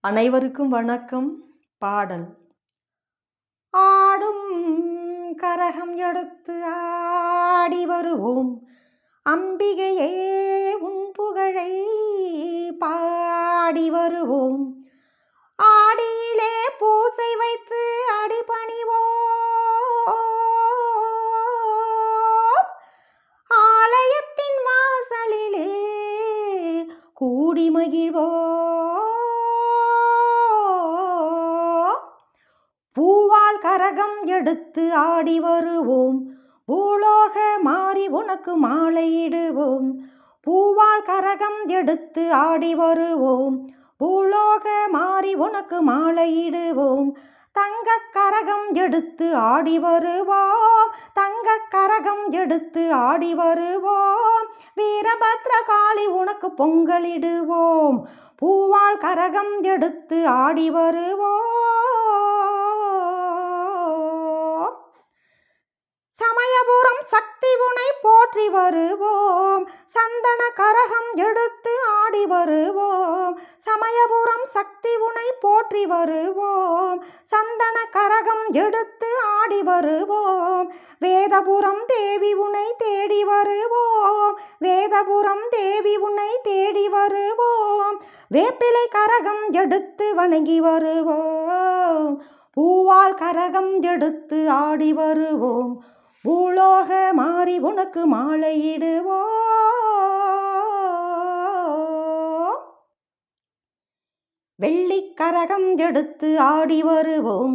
அனைவருக்கும் வணக்கம். பாடல். ஆடும் கரகம் எடுத்து ஆடி வருவோம், அம்பிகையே உன் புகழை பாடி வருவோம். ஆடியிலே பூசை வைத்து அடிபணிவோம், ஆலயத்தின் வாசலிலே கூடி மகிழ்வோம். பூவால் கரகம் எடுத்து ஆடி வருவோம், பூலோக மாறி உனக்கு மாலையிடுவோம். பூவால் கரகம் எடுத்து ஆடி வருவோம், பூலோக மாறி உனக்கு மாலையிடுவோம். தங்க கரகம் எடுத்து ஆடி வருவோம், தங்க கரகம் எடுத்து ஆடி வருவோம். வீரபத்ர காளி உனக்கு பொங்கலிடுவோம், பூவால் கரகம் எடுத்து ஆடி வருவோம். சமயபுரம் சக்தி உனை போற்றி வருவோம், சந்தன கரகம் எடுத்து ஆடி வருவோம். சமயபுரம் சக்தி உனை போற்றி வருவோம், சந்தன கரகம் எடுத்து ஆடி வருவோம். வேதபுரம் தேவி உனை தேடி வருவோம், வேதபுரம் தேவி உனை தேடி வருவோம். வேப்பிலை கரகம் எடுத்து வணங்கி வருவோம், பூவால் கரகம் எடுத்து ஆடி வருவோம். பூலோக மாறி உனக்கு மாலையிடுவோம். வெள்ளிக்கரகம் எடுத்து ஆடி வருவோம்,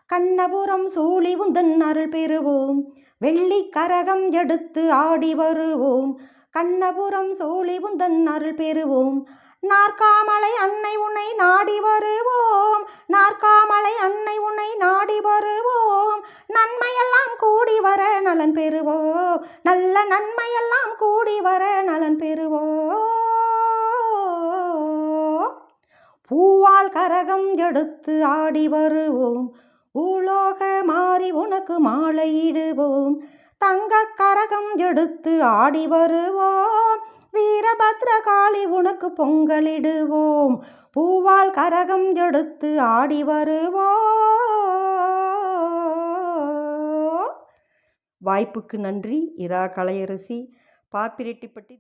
கண்ணபுரம் சூழி உந்தன் அருள் பெறுவோம். வெள்ளிக்கரகம் எடுத்து ஆடி வருவோம், கண்ணபுரம் சூழி உந்தன் அருள் பெறுவோம். நாற்காமலை அன்னை உன்னை நாடி வருவோம், நாற்காமலை அன்னை உன்னை நாடி வருவோம். நன்மையெல்லாம் கூடி வர நலன் பெறுவோம், நல்ல நன்மையெல்லாம் கூடி வர நலன் பெறுவோம். பூவால் கரகம் எடுத்து ஆடி வருவோம், பூலோக மாறி உனக்கு மாலையிடுவோம். தங்க கரகம் எடுத்து ஆடி வருவோம், வீரபத்ர காளி உனக்கு பொங்கலிடுவோம். பூவால் கரகம் எடுத்து ஆடி வருவோம். வாய்ப்புக்கு நன்றி. இரா கலையரசி, பாப்பிரெட்டிப்பட்டி.